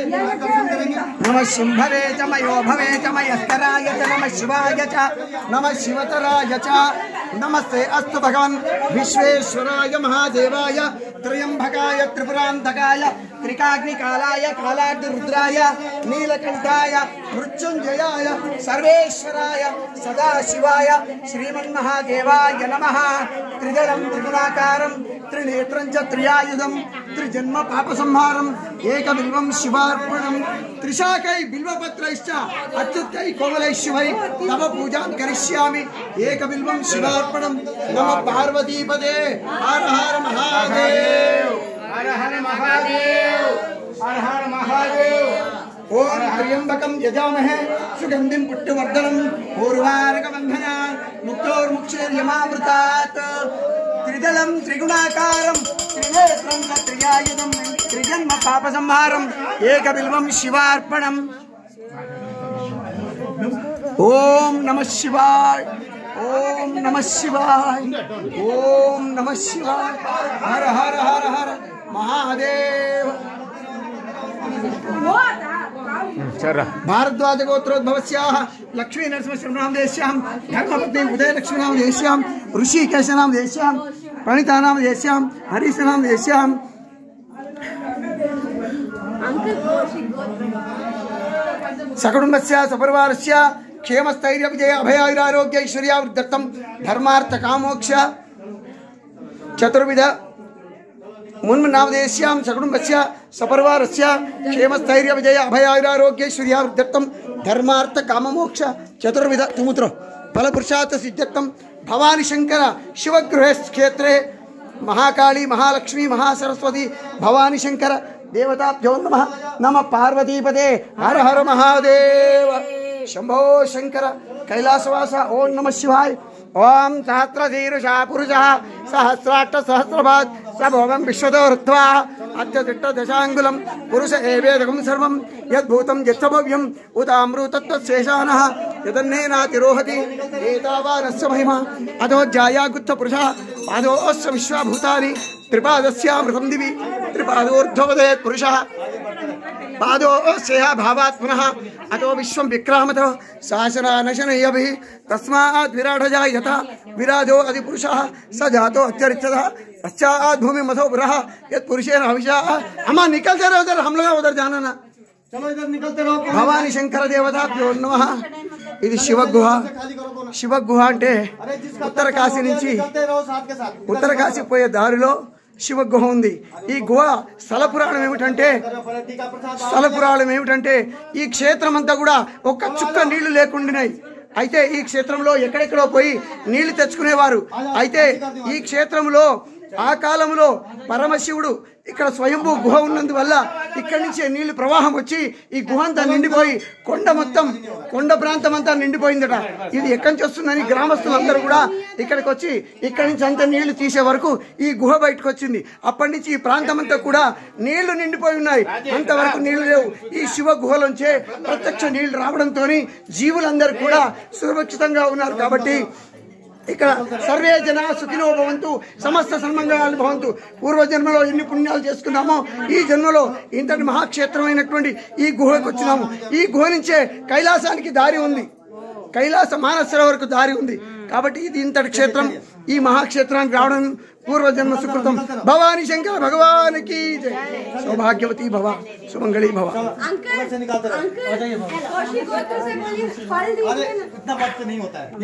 नमः शिंभवे च मयोभवे च मयस्कराय च नमः शिवाय च नमः शिवतराय च नमस्ते अस्तु भगवन् विश्वेश्वराय महादेवाय त्र्यंबकाय त्रिपुरांतकाय त्रिकाग्निकालाय कालाग्निरुद्राय नीलकंठाय मृत्युंजयाय सर्वेश्वराय सदाशिवाय श्रीमन्महादेवाय नमः। त्रिदलं त्रिगुणाकारं त्रिनेत्रं च त्रियायुधं त्रिजन्म पापसंहारं एकबिल्वं शिवार्पणं त्रिशाकै बिल्वपत्रैश्च अच्युतै कोमलै शिवै तव पूजां करिष्यामि एकबिल्वं शिवार्पणं नमः पार्वतीपदे हर हर महादेव हर हर महादेव हर हर महादेव। ओम त्र्यंबकं यजामहे सुगंधिं पुष्टिवर्धनम् उर्वारुकबन्धना मुक्तोर्मुक्षीर्यमामृतात् त्रिदलं त्रिगुणाकारं त्रिनेत्रं च त्रियायुधं त्रिजन्म पापसंहारम् एकबिल्वं शिवार्पणम्। ओम नमः शिवाय ओम नमः शिवाय ओम नमः शिवाय हर हर हर हर महादेव। भारद्वाज गोत्रोद्भवस्याः लक्ष्मी नरसिंहनामदेश्यां धर्मपत्नी उदयलक्ष्मीनामदेश्यां ऋषिकेशनामदेश्यां प्रणितानामदेश्यां हरीशनामदेश्यां सकुटुम्बस्य सपरिवारस्य क्षेमस्थैर्य विजय अभयायुरारोग्य ऐश्वर्यावृद्धर्थं धर्मार्थ कामोक्ष चतुर्विध मुन्मनामदेश्यां सकुटुम्बस्य सपरिवारस्य क्षेमस्थैर्य विजय अभयायुरारोग्य ऐश्वर्यावृद्धर्थं धर्मार्थ काममोक्ष चतुर्विध तुमुत्र फलपुरुषार्थ सिद्ध्यर्थं भवानी शंकर शिवगृहे क्षेत्रे महाकाली महालक्ष्मी महासरस्वती भवानी शंकर देवताभ्यो नमः। नमः पार्वतीपदे हर हर महादेव शंभो शंकर कैलासवास ओम नमः शिवाय। ओम सहस्रशीर्षा पुरुषः सहस्राट्ट सहस्रभाग सभोगं विश्वतो हृत्वा अत्यतिष्ठदशाङ्गुलं पुरुष एवेदकं सर्वं यद्भूतं यत्सभव्यं उदामृतत्वशेषानः यदन्नेनातिरोहति एतावानस्य महिमा अधो जायागुत्थपुरुषः पादोऽस्य विश्वभूतानि त्रिपादस्यामृतं दिवि त्रिपादोर्ध्वपदे पुरुषः पादोऽस्य भावात् पुनः अतो विश्वं विक्रामतो शासनानशनयभिः तस्मात् विराटजा यथा विराजो अधिपुरुषः स जातो अत्यरिच्यतः पश्चात् भूमि मथो पुरः यत्पुरुषेण हविषा। अम्मा निकलते रहो उधर, हम लोग उधर जाना ना, चलो इधर निकलते रहो। भवानी शंकर देवताभ्यो नमः। ఇది శివగుహ అంటే ఉత్తర కాశీ నుంచి ఉత్తర కాశీ పోయే దారిలో శివగుహ ఉంది। ఈ గుహ స్థల పురాణం ఏమిటంటే ఈ క్షేత్రం అంతా కూడా ఒక్క చుక్క నీళ్లు లేకుండాయి। అయితే ఈ క్షేత్రంలో ఎక్కడెక్కడో పోయి నీళ్లు తెచ్చుకునేవారు। అయితే ఈ క్షేత్రంలో ఆ కాలంలో పరమశివుడు ఇక్కడ స్వయంభూ గుహ ఉన్నందువల్ల ఇక్కడి నుంచి నీళ్లు ప్రవాహం వచ్చి ఈ గుహ అంతా నిండిపోయి కొండ ప్రాంతం అంతా నిండిపోయిందట। ఇది ఎక్కడి నుంచి వస్తుందని గ్రామస్తులందరూ కూడా ఇక్కడికి వచ్చి ఇక్కడి నుంచి అంతా నీళ్లు తీసే వరకు ఈ గుహ బయటకు వచ్చింది। అప్పటి నుంచి ఈ ప్రాంతం అంతా కూడా నీళ్లు నిండిపోయి ఉన్నాయి, అంతవరకు నీళ్లు లేవు। ఈ శివ గుహలోంచే ప్రత్యక్ష నీళ్లు రావడంతో జీవులందరూ కూడా సురక్షితంగా ఉన్నారు। కాబట్టి ఇక్కడ సర్వే జన సుఖినో భవంతు సమస్త సన్మంగళాలు భవంతు। పూర్వజన్మలో ఎన్ని పుణ్యాలు చేసుకున్నామో ఈ జన్మలో ఇంతటి మహాక్షేత్రమైనటువంటి ఈ గుహకు వచ్చినాము। ఈ గుహ నుంచే కైలాసానికి దారి ఉంది, కైలాస మానస సరోవరకు దారి ఉంది। కాబట్టి ఇది ఇంతటి క్షేత్రం। ఈ మహాక్షేత్రానికి రావడం పూర్వజన్మ సుకృతం। భవానీ శంకర భగవాన్ की जय। सौभाग्यवती भव सुमंगली भव।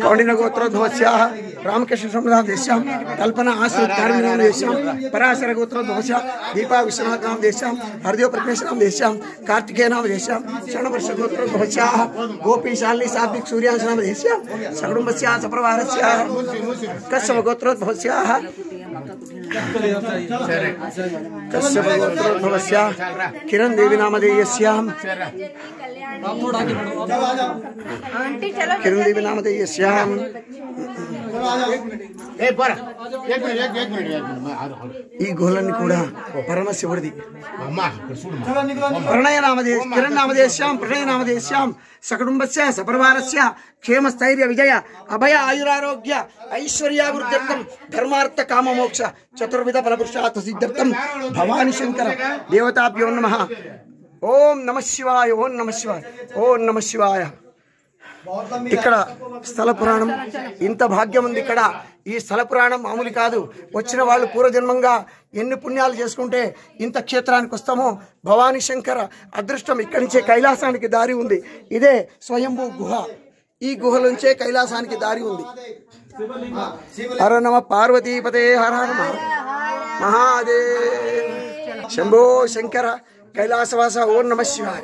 कौंडिन्य गोत्रोद्भवस्याः रामकृष्ण संप्रदायस्यां कल्पना आश्रित कार्मिनामदेश्यां पराशर गोत्रोद्भवस्यां दीपा विश्वनाथनामदेश्यां हरदेव प्रज्ञेशनामदेश्यां कार्तिकेयनामदेश्यां शरणवर्ष गोत्रोद्भवस्याः गोपीशालिनी सात्विक सूर्यांशनामदेश्यां सकुटुम्बस्याः सपरिवारस्याः कश्यप गोत्रोद्भवस्याः कश्यप गोत्रोद्भवस्याः किरण देवी नामधेयस्यां किरण देवी नामधेयस्यां ఈ గుహలన్నీ కూడా పరమశివుడిది। ప్రణయ నామదే కిరణ్ నామదేశ్యాం ప్రణయ నామదేశ్యాం సకుటుంబస్య సపరివారస్య క్షేమస్థైర్య విజయ అభయ ఆయురారోగ్య ఐశ్వర్యావృద్ధ్యర్థం ధర్మార్థ కామమోక్ష చతుర్విధ ఫలపురుషార్థ సిద్ధ్యర్థం భవానీ శంకర దేవతాభ్యో నమః। ఓం నమ శివాయ, ఓం నమ శివాయ, ఓం నమ శివాయ. ఇక్కడ స్థల పురాణం, ఇంత భాగ్యం ఉంది ఇక్కడ. ఈ స్థల పురాణం మామూలు కాదు. వచ్చిన వాళ్ళు పూర్వజన్మంగా ఎన్ని పుణ్యాలు చేసుకుంటే ఇంత క్షేత్రానికి వస్తామో. భవానీ శంకర అదృష్టం. ఇక్కడి నుంచే కైలాసానికి దారి ఉంది. ఇదే స్వయంభూ గుహ. ఈ గుహ నుంచే కైలాసానికి దారి ఉంది. హర నమ పార్వతీపతే, హర హర మహాదేవ్. శంభో శంకర కైలాసవాస, ఓం నమ శివాయ.